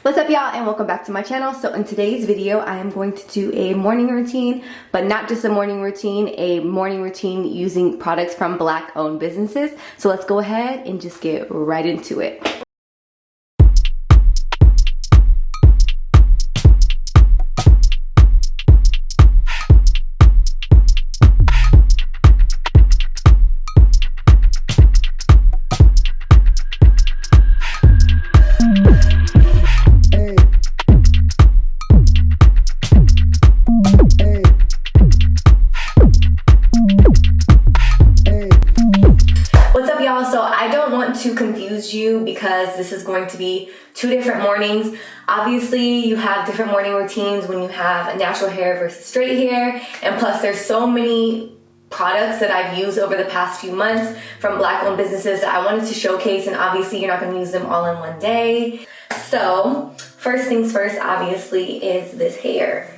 What's up, y'all, and welcome back to my channel. So in today's video I am going to do a morning routine, but not just a morning routine using products from Black owned businesses. So let's go ahead and just get right into it. So I don't want to confuse you because this is going to be two different mornings. Obviously, you have different morning routines when you have natural hair versus straight hair. And plus, there's so many products that I've used over the past few months from Black owned businesses that I wanted to showcase. And obviously, you're not going to use them all in one day. So first things first, obviously, is this hair.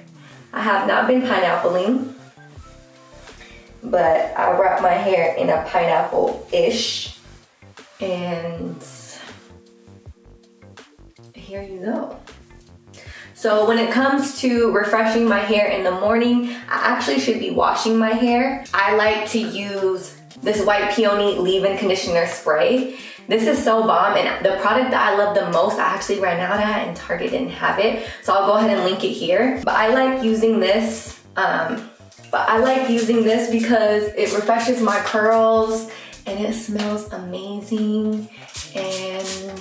I have not been pineappling, but I wrap my hair in a pineapple-ish. And here you go. So when it comes to refreshing my hair in the morning, I actually should be washing my hair. I like to use this White Peony leave-in conditioner spray. This is so bomb, and the product that I love the most, I actually ran out of and Target didn't have it. So I'll go ahead and link it here. But I like using this. Because it refreshes my curls and it smells amazing, and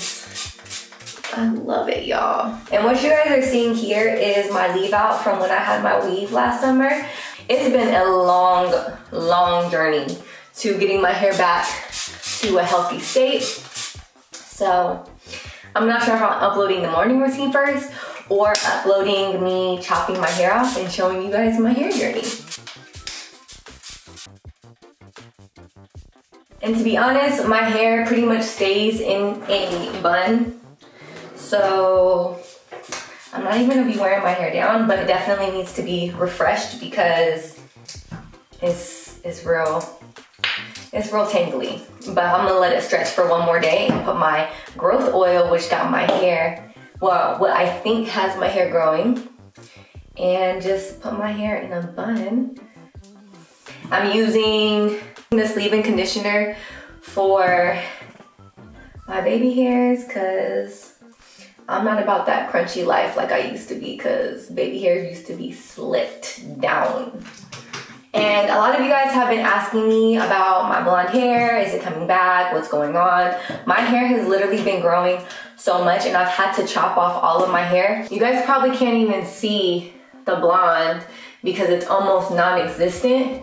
I love it, y'all. And what you guys are seeing here is my leave out from when I had my weave last summer. It's been a long journey to getting my hair back to a healthy state. So I'm not sure if I'm uploading the morning routine first or uploading me chopping my hair off and showing you guys my hair journey. And to be honest, my hair pretty much stays in a bun. So I'm not even gonna be wearing my hair down, but it definitely needs to be refreshed because it's real tangly. But I'm gonna let it stretch for one more day and put my growth oil, which got my hair, well, what I think has my hair growing, and just put my hair in a bun. I'm using this leave-in conditioner for my baby hairs because I'm not about that crunchy life like I used to be, because baby hairs used to be slicked down. And a lot of you guys have been asking me about my blonde hair. Is it coming back? What's going on? My hair has literally been growing so much, and I've had to chop off all of my hair. You guys probably can't even see the blonde because it's almost non-existent.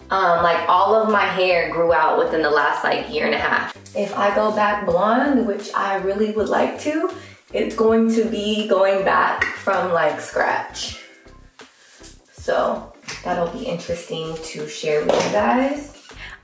Like all of my hair grew out within the last year and a half. If I go back blonde, which I really would like to, it's going to be going back from scratch. So that'll be interesting to share with you guys.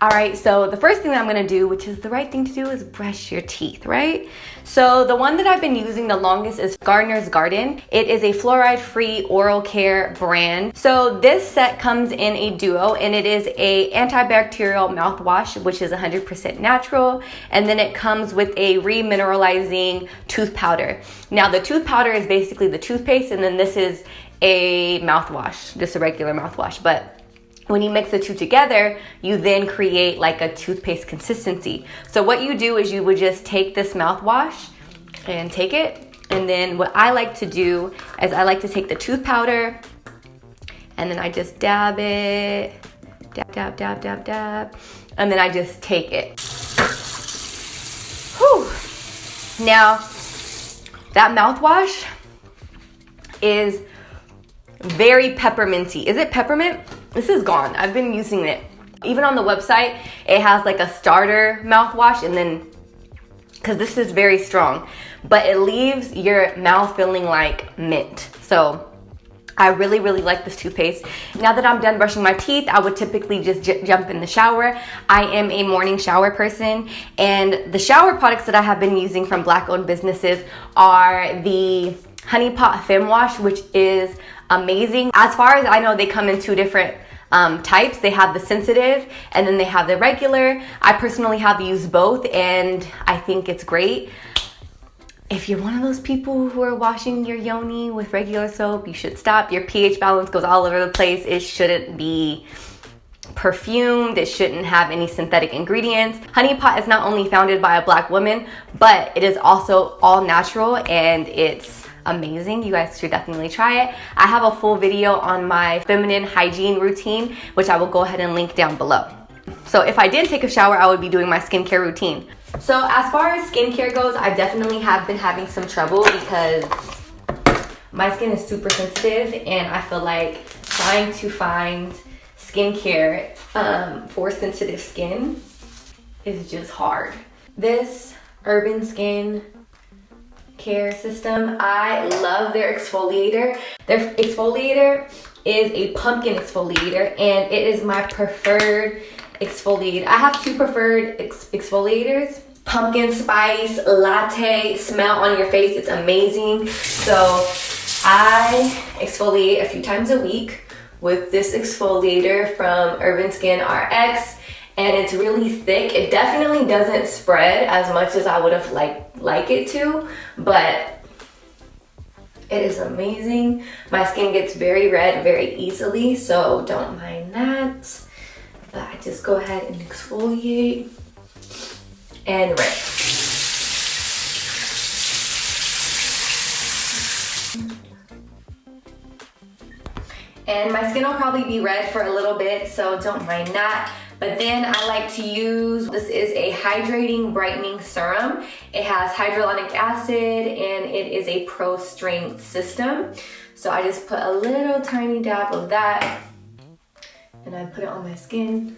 All right, so the first thing that I'm gonna do, which is the right thing to do, is brush your teeth, right? So the one that I've been using the longest is Gardener's Garden. It is a fluoride-free oral care brand. So this set comes in a duo, and it is a antibacterial mouthwash, which is 100% natural. And then it comes with a remineralizing tooth powder. Now the tooth powder is basically the toothpaste, and then this is a mouthwash, just a regular mouthwash. But when you mix the two together, you then create a toothpaste consistency. So what you do is you would just take this mouthwash and take it. And then what I like to do is I like to take the tooth powder and then I just dab it, dab. And then I just take it. Whew. Now, that mouthwash is very pepperminty. Is it peppermint? This is gone. I've been using it. Even on the website, it has a starter mouthwash, and then, because this is very strong, but it leaves your mouth feeling like mint. So I really like this toothpaste. Now that I'm done brushing my teeth, I would typically just jump in the shower. I am a morning shower person, and the shower products that I have been using from Black owned businesses are the Honey Pot Fem Wash, which is amazing. As far as I know, they come in two different types. They have the sensitive and then they have the regular. I personally have used both and I think it's great. if you're one of those people who are washing your yoni with regular soap, you should stop. Your pH balance goes all over the place. It shouldn't be perfumed. It shouldn't have any synthetic ingredients. Honey pot is not only founded by a Black woman, but it is also all natural and it's amazing. You guys should definitely try it. I have a full video on my feminine hygiene routine, which I will go ahead and link down below. So if I did take a shower, I would be doing my skincare routine. So as far as skincare goes, I definitely have been having some trouble because my skin is super sensitive and I feel like trying to find skincare for sensitive skin is just hard. This Urban Skin Care system, I love their exfoliator. Their exfoliator is a pumpkin exfoliator and it is my preferred exfoliator. I have two preferred exfoliators. Pumpkin spice latte smell on your face. It's amazing. So I exfoliate a few times a week with this exfoliator from Urban Skin RX, and it's really thick. It definitely doesn't spread as much as I would have like it to, but it is amazing. My skin gets very red very easily, so don't mind that. But I just go ahead and exfoliate and rinse. And my skin will probably be red for a little bit, so don't mind that. But then I like to use, this is a hydrating brightening serum. It has hyaluronic acid and it is a pro strength system. So I just put a little tiny dab of that and I put it on my skin.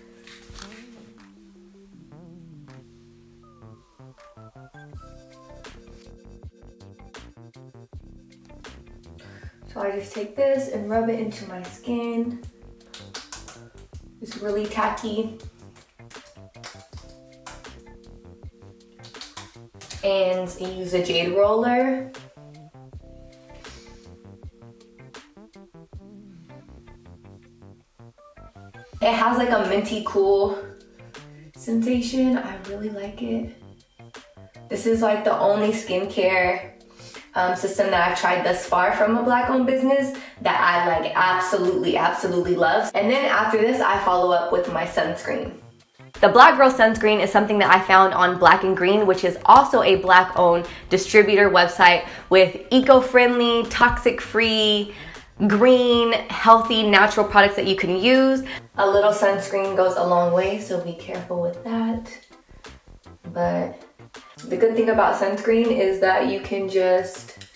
So I just take this and rub it into my skin. It's really tacky. And use a jade roller. It has like a minty cool sensation. I really like it. This is like the only skincare system that I've tried thus far from a Black owned business that I like absolutely love. And then after this, I follow up with my sunscreen. The Black Girl sunscreen is something that I found on Black and Green, which is also a Black owned distributor website with eco-friendly, toxic-free, green, healthy, natural products that you can use. A little sunscreen goes a long way, so be careful with that. But the good thing about sunscreen is that you can just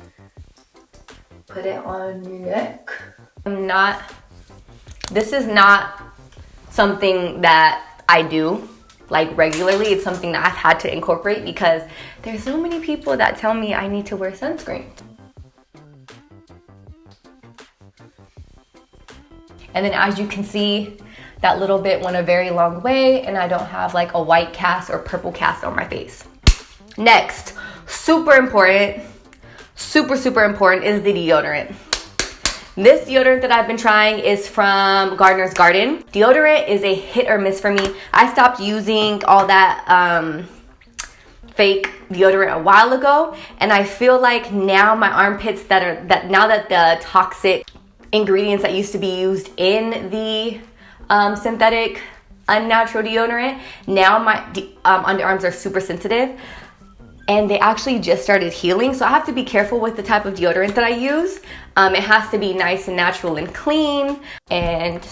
put it on your neck. This is not something that I do like regularly. It's something that I've had to incorporate because there's so many people that tell me I need to wear sunscreen. And then as you can see, that little bit went a very long way and I don't have like a white cast or purple cast on my face. Next, super important is the deodorant. This deodorant that I've been trying is from Gardener's Garden. Deodorant is a hit or miss for me. I stopped using all that fake deodorant a while ago, and I feel like now my armpits now that the toxic ingredients that used to be used in the synthetic unnatural deodorant, now my underarms are super sensitive. And they actually just started healing. So I have to be careful with the type of deodorant that I use. It has to be nice and natural and clean. And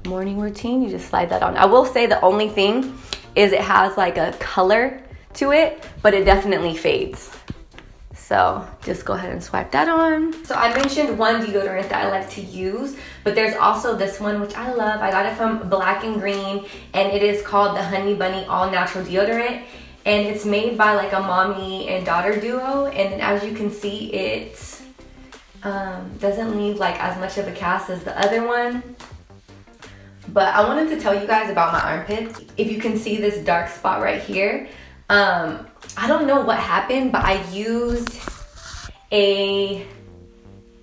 morning routine, you just slide that on. I will say the only thing is it has like a color to it, but it definitely fades. So just go ahead and swipe that on. So I mentioned one deodorant that I like to use, but there's also this one, which I love. I got it from Black and Green, and it is called the Honey Bunny All Natural Deodorant. And it's made by like a mommy and daughter duo. And as you can see, it doesn't leave like as much of a cast as the other one. But I wanted to tell you guys about my armpits. If you can see this dark spot right here, I don't know what happened, but I used a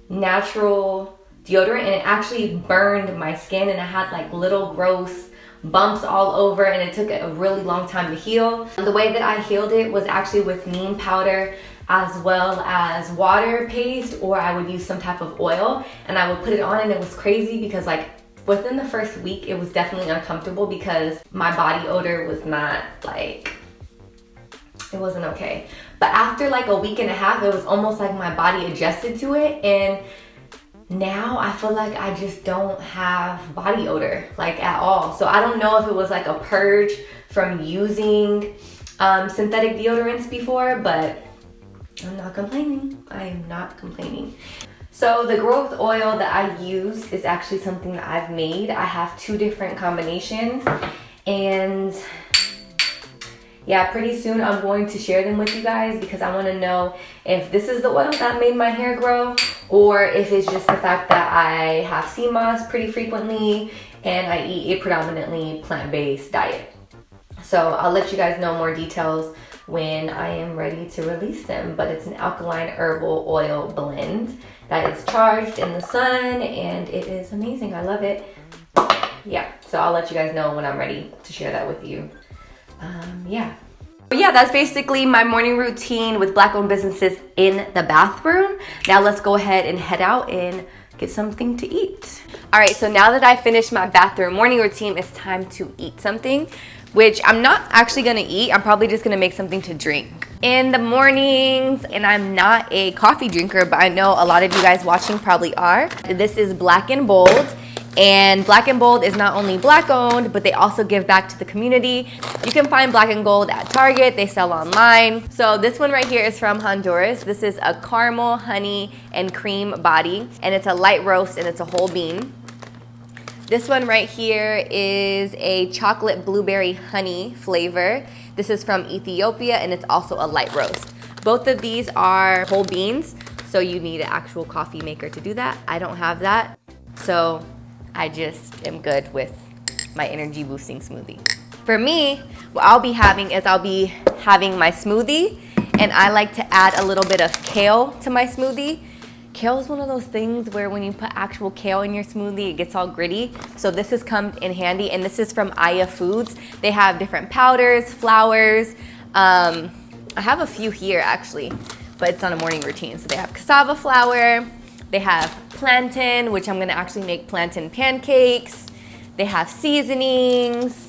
natural deodorant and it actually burned my skin and I had like little gross bumps all over and it took a really long time to heal. The way that I healed it was actually with neem powder. as well as water paste, or I would use some type of oil and I would put it on, and it was crazy because like within the first week it was definitely uncomfortable because my body odor was not like, it wasn't okay. But after like a week and a half, it was almost like my body adjusted to it, and now I feel like I just don't have body odor like at all. So I don't know if it was like a purge from using synthetic deodorants before, but I'm not complaining. I am not complaining. So the growth oil that I use is actually something that I've made. I have 2 different combinations, and yeah, pretty soon I'm going to share them with you guys because I want to know if this is the oil that made my hair grow, or if it's just the fact that I have sea moss pretty frequently and I eat a predominantly plant-based diet. So I'll let you guys know more details when I am ready to release them. But it's an alkaline herbal oil blend that is charged in the sun, and it is amazing. I love it. Yeah, so I'll let you guys know when I'm ready to share that with you. Yeah. But yeah, that's basically my morning routine with Black-owned businesses in the bathroom. Now let's go ahead and head out and get something to eat. All right, so now that I finished my bathroom morning routine, it's time to eat something, which I'm not actually gonna eat. I'm probably just gonna make something to drink in the mornings. And I'm not a coffee drinker, but I know a lot of you guys watching probably are. This is Black and Bold. And Black and Bold is not only Black owned, but they also give back to the community. You can find Black and Gold at Target. They sell online. So this one right here is from Honduras. This is a caramel, honey, and cream body. And it's a light roast, and it's a whole bean. This one right here is a chocolate blueberry honey flavor. This is from Ethiopia, and it's also a light roast. Both of these are whole beans, so you need an actual coffee maker to do that. I don't have that, so I just am good with my energy boosting smoothie. For me, what I'll be having is I'll be having my smoothie, and I like to add a little bit of kale to my smoothie. Kale is one of those things where when you put actual kale in your smoothie, it gets all gritty. So this has come in handy, and this is from Aya Foods. They have different powders, flours. I have a few here actually, but it's not a morning routine. So they have cassava flour. They have plantain, which I'm gonna actually make plantain pancakes. They have seasonings.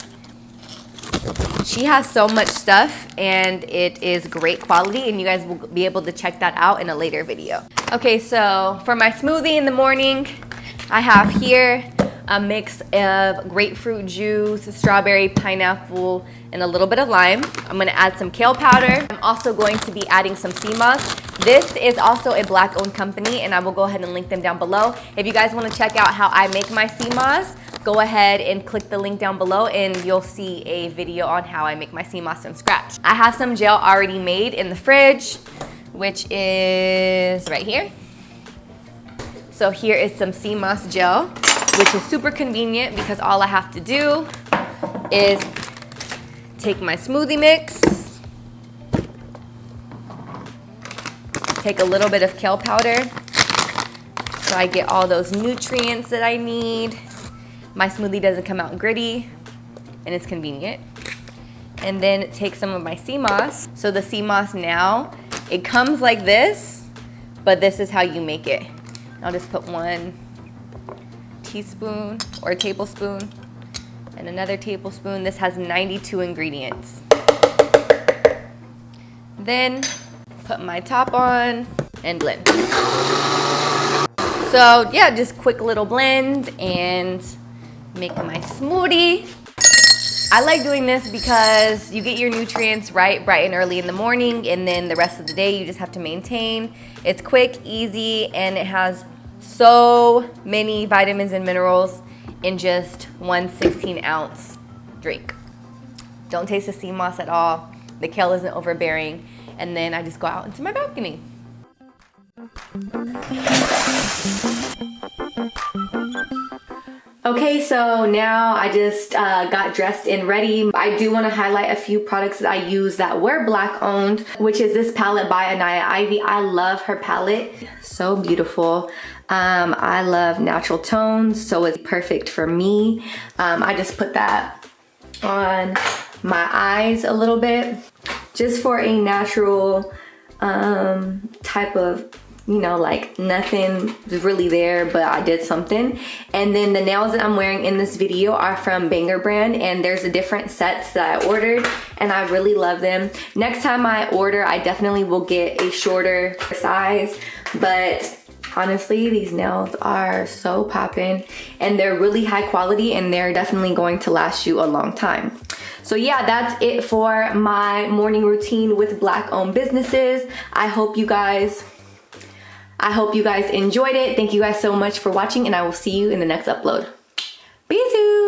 She has so much stuff, and it is great quality, and you guys will be able to check that out in a later video. Okay, so for my smoothie in the morning, I have here a mix of grapefruit juice, strawberry, pineapple, and a little bit of lime. I'm gonna add some kale powder. I'm also going to be adding some sea moss. This is also a Black-owned company, and I will go ahead and link them down below. If you guys wanna check out how I make my sea moss, go ahead and click the link down below, and you'll see a video on how I make my sea moss from scratch. I have some gel already made in the fridge, which is right here. So here is some sea moss gel, which is super convenient because all I have to do is take my smoothie mix, take a little bit of kale powder so I get all those nutrients that I need. My smoothie doesn't come out gritty, and it's convenient. And then take some of my sea moss. So the sea moss now, it comes like this, but this is how you make it. I'll just put 1 teaspoon or tablespoon and another tablespoon. This has 92 ingredients. Then put my top on and blend. So yeah, just quick little blend and make my smoothie. I like doing this because you get your nutrients right bright and early in the morning, and then the rest of the day you just have to maintain. It's quick, easy, and it has so many vitamins and minerals in just 1 16-ounce drink. Don't taste the sea moss at all. The kale isn't overbearing. And then I just go out into my balcony. Okay, so now I just got dressed and ready. I do want to highlight a few products that I use that were Black-owned, which is this palette by Anaya Ivy. I love her palette. So beautiful. I love natural tones, so it's perfect for me. I just put that on my eyes a little bit, just for a natural type of, you know, like nothing really there, but I did something. And then the nails that I'm wearing in this video are from Banger brand, and there's a different sets that I ordered and I really love them. Next time I order, I definitely will get a shorter size, but honestly, these nails are so poppin', and they're really high quality, and they're definitely going to last you a long time. So yeah, that's it for my morning routine with Black owned businesses. I hope you guys enjoyed it. Thank you guys so much for watching, and I will see you in the next upload. Bisous!